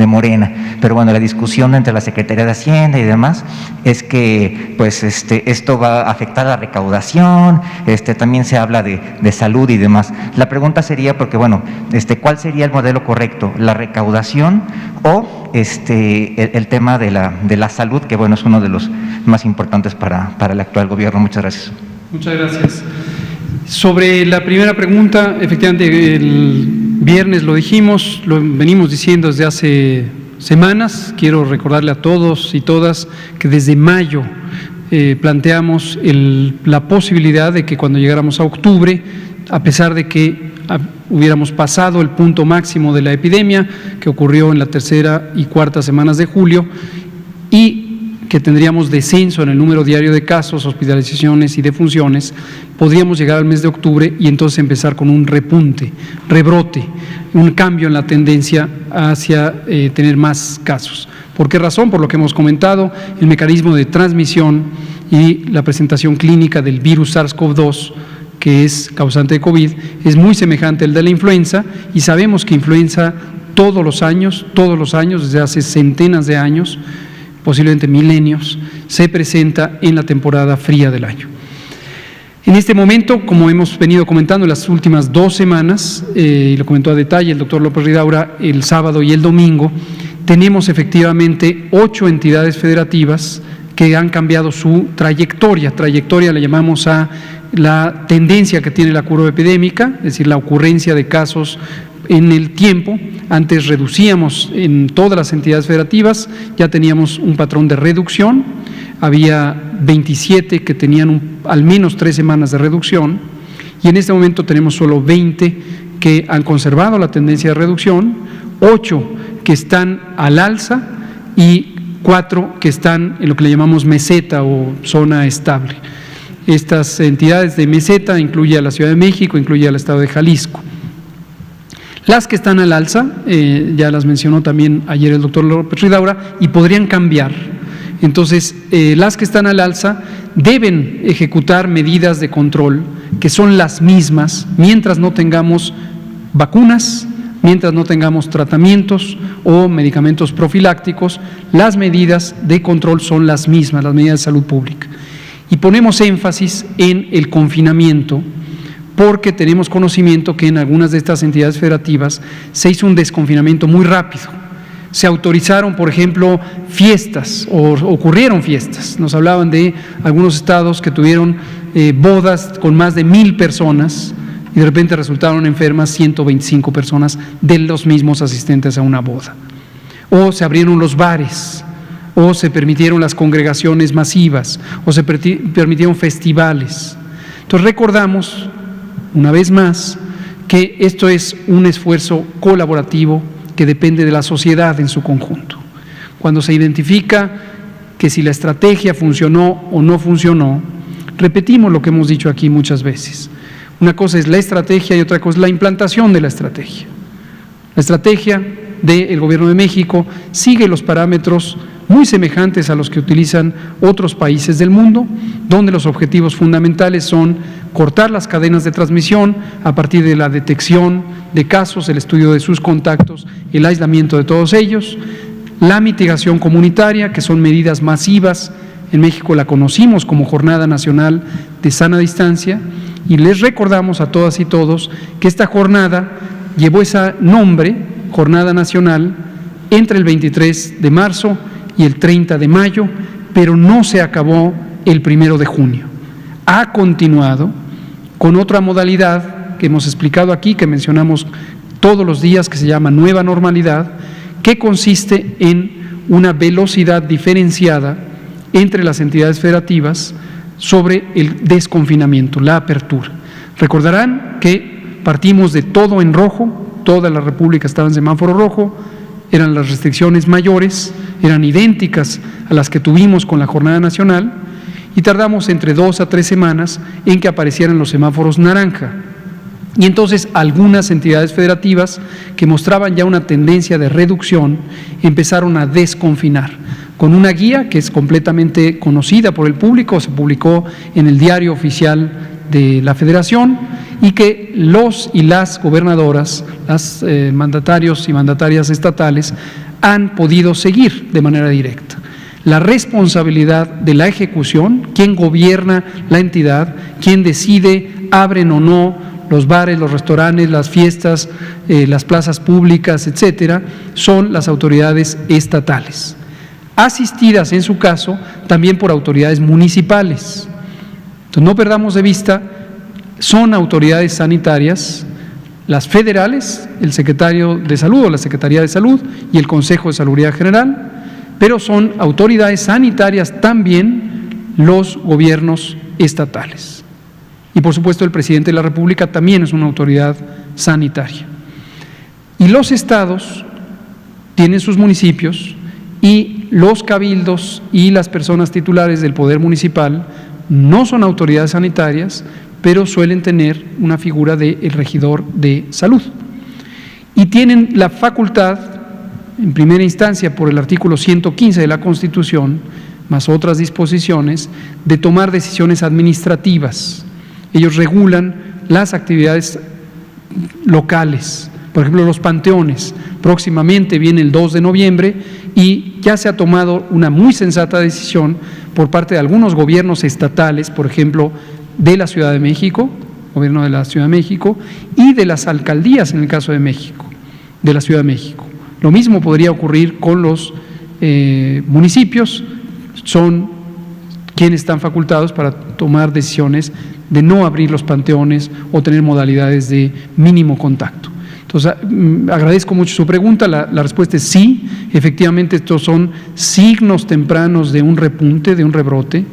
Morena, pero bueno, la discusión entre la Secretaría de Hacienda y demás es que pues esto va a afectar la recaudación, también se habla de salud y demás. La pregunta sería, porque bueno, ¿cuál sería el modelo correcto? ¿La recaudación o el tema de la salud, que bueno, es uno de los más importantes para el actual gobierno? Muchas gracias. Muchas gracias. Sobre la primera pregunta, efectivamente el viernes lo dijimos, lo venimos diciendo desde hace semanas. Quiero recordarle a todos y todas que desde mayo planteamos la posibilidad de que cuando llegáramos a octubre, a pesar de que hubiéramos pasado el punto máximo de la epidemia, que ocurrió en la tercera y cuarta semanas de julio, y que tendríamos descenso en el número diario de casos, hospitalizaciones y defunciones, podríamos llegar al mes de octubre y entonces empezar con un rebrote, un cambio en la tendencia hacia tener más casos. ¿Por qué razón? Por lo que hemos comentado, el mecanismo de transmisión y la presentación clínica del virus SARS-CoV-2, que es causante de COVID, es muy semejante al de la influenza, y sabemos que influenza todos los años, desde hace centenas de años, posiblemente milenios, se presenta en la temporada fría del año. En este momento, como hemos venido comentando en las últimas 2 semanas, y lo comentó a detalle el doctor López Ridaura el sábado y el domingo, tenemos efectivamente 8 entidades federativas que que han cambiado su trayectoria. Trayectoria le llamamos a la tendencia que tiene la curva epidémica, es decir, la ocurrencia de casos en el tiempo. Antes reducíamos en todas las entidades federativas, ya teníamos un patrón de reducción, había 27 que tenían al menos 3 semanas de reducción, y en este momento tenemos solo 20 que han conservado la tendencia de reducción, 8 que están al alza y 4 que están en lo que le llamamos meseta o zona estable. Estas entidades de meseta incluye a la Ciudad de México, incluye al Estado de Jalisco. Las que están al alza, ya las mencionó también ayer el doctor López Ridaura, y podrían cambiar. Entonces, las que están al alza deben ejecutar medidas de control que son las mismas mientras no tengamos vacunas, mientras no tengamos tratamientos o medicamentos profilácticos. Las medidas de control son las mismas, las medidas de salud pública. Y ponemos énfasis en el confinamiento, porque tenemos conocimiento que en algunas de estas entidades federativas se hizo un desconfinamiento muy rápido. Se autorizaron, por ejemplo, fiestas, o ocurrieron fiestas. Nos hablaban de algunos estados que tuvieron bodas con más de 1,000 personas y de repente resultaron enfermas 125 personas de los mismos asistentes a una boda. O se abrieron los bares, o se permitieron las congregaciones masivas, o se permitieron festivales. Entonces recordamos, una vez más, que esto es un esfuerzo colaborativo que depende de la sociedad en su conjunto. Cuando se identifica que si la estrategia funcionó o no funcionó, repetimos lo que hemos dicho aquí muchas veces. Una cosa es la estrategia y otra cosa es la implantación de la estrategia. La estrategia del Gobierno de México sigue los parámetros muy semejantes a los que utilizan otros países del mundo, donde los objetivos fundamentales son cortar las cadenas de transmisión a partir de la detección de casos, el estudio de sus contactos, el aislamiento de todos ellos, la mitigación comunitaria, que son medidas masivas. En México la conocimos como Jornada Nacional de Sana Distancia, y les recordamos a todas y todos que esta jornada llevó ese nombre, Jornada Nacional, entre el 23 de marzo y el 30 de mayo, pero no se acabó el 1 de junio. Ha continuado con otra modalidad que hemos explicado aquí, que mencionamos todos los días, que se llama Nueva Normalidad, que consiste en una velocidad diferenciada entre las entidades federativas sobre el desconfinamiento, la apertura. Recordarán que partimos de todo en rojo, toda la República estaba en semáforo rojo, eran las restricciones mayores, eran idénticas a las que tuvimos con la Jornada Nacional, y tardamos entre 2 a 3 semanas en que aparecieran los semáforos naranja. Y entonces algunas entidades federativas que mostraban ya una tendencia de reducción empezaron a desconfinar, con una guía que es completamente conocida por el público, se publicó en el diario oficial de la Federación, y que los y las gobernadoras, las mandatarios y mandatarias estatales han podido seguir de manera directa. La responsabilidad de la ejecución, quién gobierna la entidad, quién decide abren o no los bares, los restaurantes, las fiestas, las plazas públicas, etcétera, son las autoridades estatales, asistidas en su caso también por autoridades municipales. Entonces no perdamos de vista, son autoridades sanitarias, las federales, el secretario de Salud o la Secretaría de Salud y el Consejo de Salubridad General, pero son autoridades sanitarias también los gobiernos estatales. Y por supuesto el presidente de la República también es una autoridad sanitaria. Y los estados tienen sus municipios, y los cabildos y las personas titulares del poder municipal no son autoridades sanitarias, pero suelen tener una figura del regidor de salud. Y tienen la facultad, en primera instancia por el artículo 115 de la Constitución, más otras disposiciones, de tomar decisiones administrativas. Ellos regulan las actividades locales, por ejemplo los panteones. Próximamente viene el 2 de noviembre y ya se ha tomado una muy sensata decisión por parte de algunos gobiernos estatales, por ejemplo de la Ciudad de México, gobierno de la Ciudad de México, y de las alcaldías en el caso de México, de la Ciudad de México. Lo mismo podría ocurrir con los municipios, son quienes están facultados para tomar decisiones de no abrir los panteones o tener modalidades de mínimo contacto. Entonces, agradezco mucho su pregunta. La respuesta es sí, efectivamente estos son signos tempranos de un repunte, de un rebrote,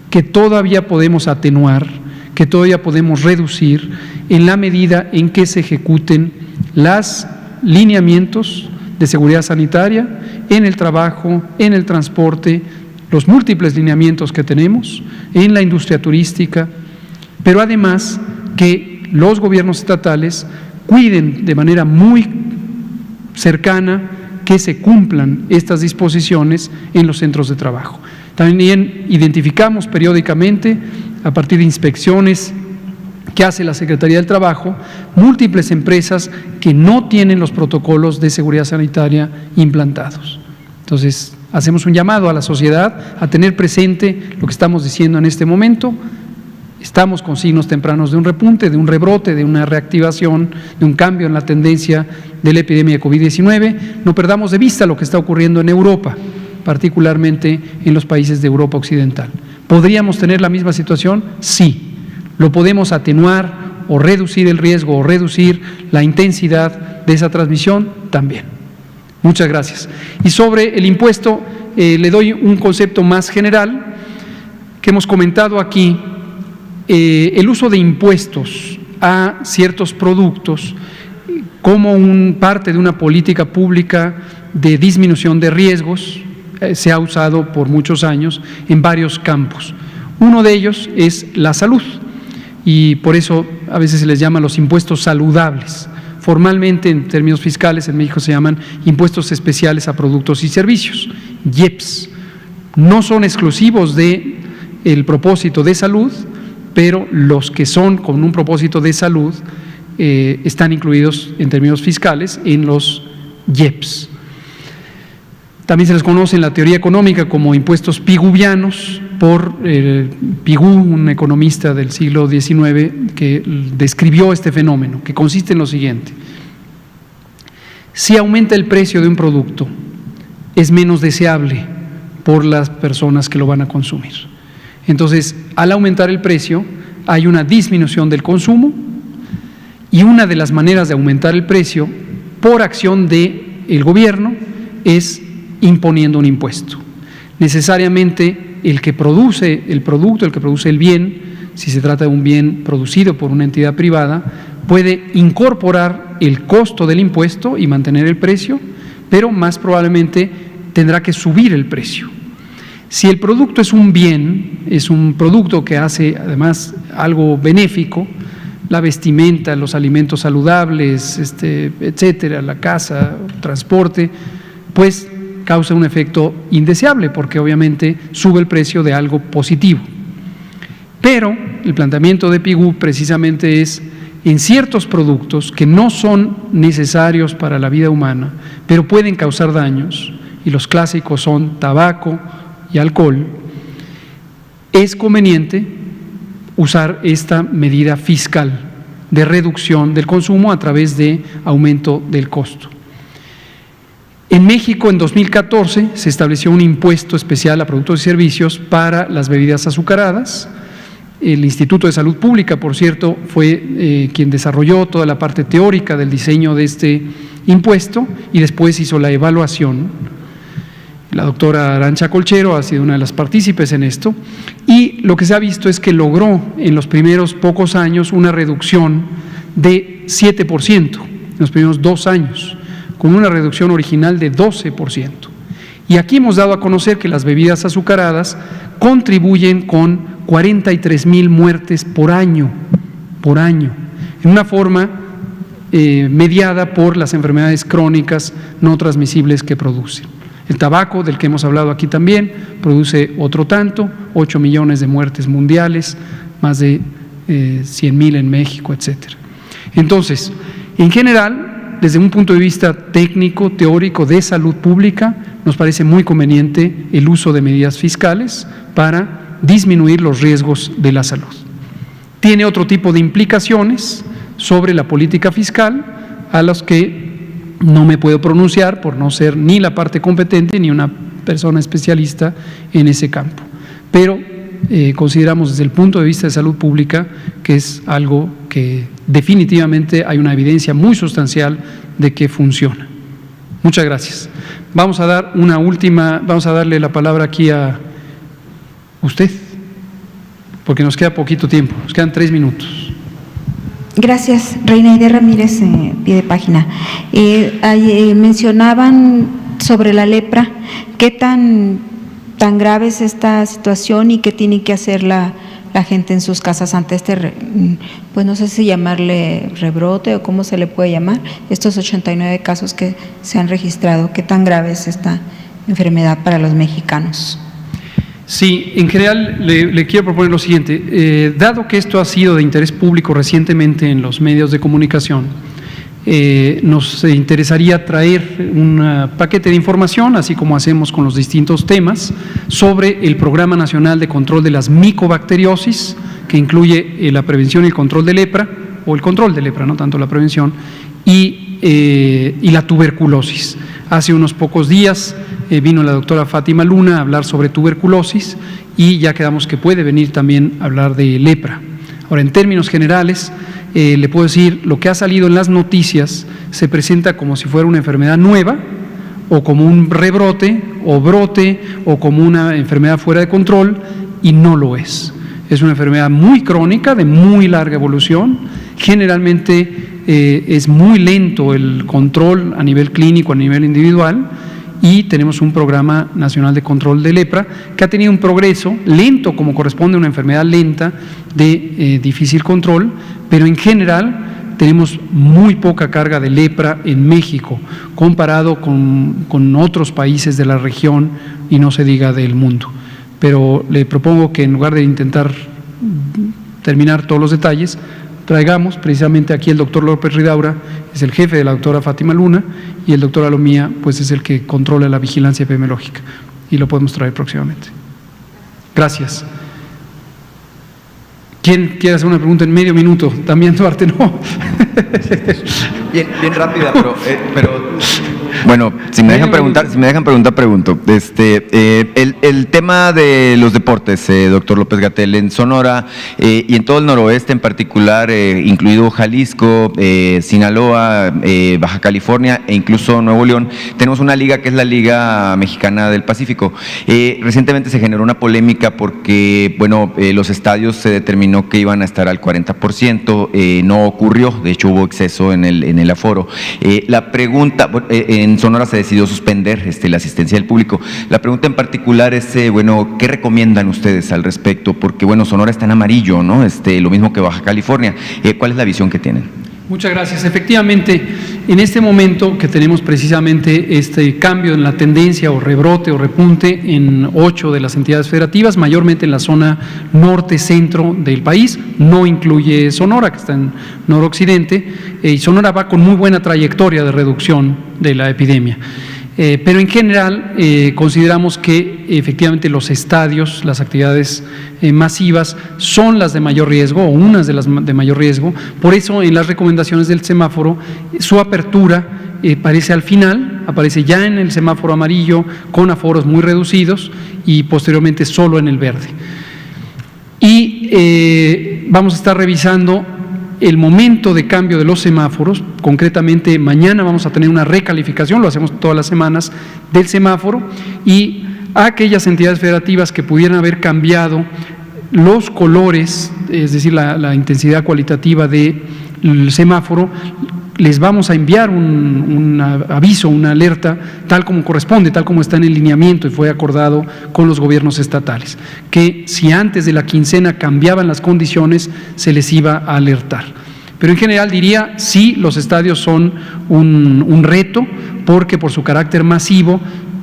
que todavía podemos atenuar, que todavía podemos reducir en la medida en que se ejecuten los lineamientos de seguridad sanitaria en el trabajo, en el transporte, los múltiples lineamientos que tenemos en la industria turística, pero además que los gobiernos estatales cuiden de manera muy cercana que se cumplan estas disposiciones en los centros de trabajo. También identificamos periódicamente, a partir de inspecciones que hace la Secretaría del Trabajo, múltiples empresas que no tienen los protocolos de seguridad sanitaria implantados. Entonces, hacemos un llamado a la sociedad a tener presente lo que estamos diciendo en este momento. Estamos con signos tempranos de un repunte, de un rebrote, de una reactivación, de un cambio en la tendencia de la epidemia de COVID-19. No perdamos de vista lo que está ocurriendo en Europa, particularmente en los países de Europa Occidental. ¿Podríamos tener la misma situación? Sí. ¿Lo podemos atenuar o reducir el riesgo o reducir la intensidad de esa transmisión? También. Muchas gracias. Y sobre el impuesto, le doy un concepto más general que hemos comentado aquí. El uso de impuestos a ciertos productos como parte de una política pública de disminución de riesgos se ha usado por muchos años en varios campos. Uno de ellos es la salud, y por eso a veces se les llama los impuestos saludables. Formalmente, en términos fiscales, en México se llaman impuestos especiales a productos y servicios, IEPS. No son exclusivos del propósito de salud, pero los que son con un propósito de salud están incluidos en términos fiscales en los IEPS. También se les conoce en la teoría económica como impuestos piguvianos por Pigou, un economista del siglo XIX que describió este fenómeno, que consiste en lo siguiente: si aumenta el precio de un producto, es menos deseable por las personas que lo van a consumir. Entonces, al aumentar el precio, hay una disminución del consumo, y una de las maneras de aumentar el precio por acción del gobierno es imponiendo un impuesto. Necesariamente el que produce el producto, el que produce el bien, si se trata de un bien producido por una entidad privada, puede incorporar el costo del impuesto y mantener el precio, pero más probablemente tendrá que subir el precio. Si el producto es un bien, es un producto que hace además algo benéfico, la vestimenta, los alimentos saludables, etcétera, la casa, transporte, pues causa un efecto indeseable porque obviamente sube el precio de algo positivo. Pero el planteamiento de Pigou precisamente es en ciertos productos que no son necesarios para la vida humana, pero pueden causar daños, y los clásicos son tabaco y alcohol, es conveniente usar esta medida fiscal de reducción del consumo a través de aumento del costo. En México, en 2014, se estableció un impuesto especial a productos y servicios para las bebidas azucaradas. El Instituto de Salud Pública, por cierto, fue quien desarrolló toda la parte teórica del diseño de este impuesto y después hizo la evaluación. La doctora Arantxa Colchero ha sido una de las partícipes en esto, y lo que se ha visto es que logró en los primeros pocos años una reducción de 7% en los primeros 2 años, con una reducción original de 12%. Y aquí hemos dado a conocer que las bebidas azucaradas contribuyen con 43,000 muertes por año, en una forma mediada por las enfermedades crónicas no transmisibles que producen. El tabaco, del que hemos hablado aquí también, produce otro tanto, 8 millones de muertes mundiales, más de 100,000 en México, etcétera. Entonces, en general, desde un punto de vista técnico, teórico, de salud pública, nos parece muy conveniente el uso de medidas fiscales para disminuir los riesgos de la salud. Tiene otro tipo de implicaciones sobre la política fiscal, a los que no me puedo pronunciar por no ser ni la parte competente ni una persona especialista en ese campo. Pero consideramos desde el punto de vista de salud pública que es algo que definitivamente hay una evidencia muy sustancial de que funciona. Muchas gracias. Vamos a darle la palabra aquí a usted, porque nos queda poquito tiempo, nos quedan 3 minutos. Gracias, Reinaide Ramírez, pie de página. Mencionaban sobre la lepra, ¿qué tan grave es esta situación y qué tiene que hacer la gente en sus casas ante pues no sé si llamarle rebrote o cómo se le puede llamar, estos 89 casos que se han registrado? ¿Qué tan grave es esta enfermedad para los mexicanos? Sí, en general le quiero proponer lo siguiente. Dado que esto ha sido de interés público recientemente en los medios de comunicación, nos interesaría traer un paquete de información, así como hacemos con los distintos temas, sobre el Programa Nacional de Control de las Micobacteriosis, que incluye la prevención y el control de lepra, o el control de lepra, no tanto la prevención, y la tuberculosis. Hace unos pocos días vino la doctora Fátima Luna a hablar sobre tuberculosis y ya quedamos que puede venir también a hablar de lepra. Ahora, en términos generales, le puedo decir, lo que ha salido en las noticias se presenta como si fuera una enfermedad nueva o como un rebrote o brote o como una enfermedad fuera de control, y no lo es. Es una enfermedad muy crónica, de muy larga evolución. Generalmente es muy lento el control a nivel clínico, a nivel individual, y tenemos un programa nacional de control de lepra que ha tenido un progreso lento, como corresponde a una enfermedad lenta de difícil control, pero en general tenemos muy poca carga de lepra en México comparado con otros países de la región y no se diga del mundo. Pero le propongo que en lugar de intentar terminar todos los detalles, traigamos precisamente aquí el doctor López Ridaura, es el jefe de la doctora Fátima Luna, y el doctor Alomía pues es el que controla la vigilancia epidemiológica, y lo podemos traer próximamente. Gracias. ¿Quién quiere hacer una pregunta en medio minuto? También Duarte, no. Bien rápida, pero bueno, si me dejan preguntar, pregunto. El tema de los deportes, doctor López-Gatell, en Sonora y en todo el noroeste en particular, incluido Jalisco, Sinaloa, Baja California e incluso Nuevo León, tenemos una liga que es la Liga Mexicana del Pacífico. Recientemente se generó una polémica porque, bueno, los estadios se determinó que iban a estar al 40%, no ocurrió, de hecho hubo exceso en el aforo. La pregunta, en Sonora se decidió suspender la asistencia del público. La pregunta en particular es, bueno, ¿qué recomiendan ustedes al respecto? Porque, bueno, Sonora está en amarillo, ¿no? Lo mismo que Baja California. ¿Cuál es la visión que tienen? Muchas gracias. Efectivamente, en este momento que tenemos precisamente este cambio en la tendencia o rebrote o repunte en 8 de las entidades federativas, mayormente en la zona norte-centro del país, no incluye Sonora, que está en noroccidente, y Sonora va con muy buena trayectoria de reducción de la epidemia. Pero en general consideramos que efectivamente los estadios, las actividades masivas son las de mayor riesgo o unas de las de mayor riesgo. Por eso en las recomendaciones del semáforo su apertura aparece al final, aparece ya en el semáforo amarillo con aforos muy reducidos y posteriormente solo en el verde. Y vamos a estar revisando el momento de cambio de los semáforos. Concretamente mañana vamos a tener una recalificación, lo hacemos todas las semanas, del semáforo, y a aquellas entidades federativas que pudieran haber cambiado los colores, es decir, la intensidad cualitativa del semáforo, les vamos a enviar un aviso, una alerta, tal como corresponde, tal como está en el lineamiento y fue acordado con los gobiernos estatales, que si antes de la quincena cambiaban las condiciones, se les iba a alertar. Pero en general diría, sí, los estadios son un reto, porque por su carácter masivo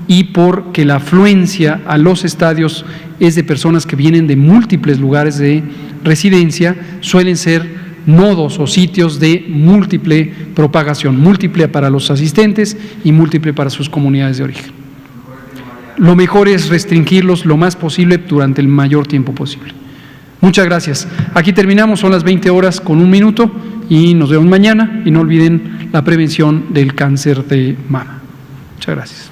y porque la afluencia a los estadios es de personas que vienen de múltiples lugares de residencia, suelen ser nodos o sitios de múltiple propagación, múltiple para los asistentes y múltiple para sus comunidades de origen. Lo mejor es restringirlos lo más posible durante el mayor tiempo posible. Muchas gracias. Aquí terminamos, son las 20 horas con 1 minuto y nos vemos mañana, y no olviden la prevención del cáncer de mama. Muchas gracias.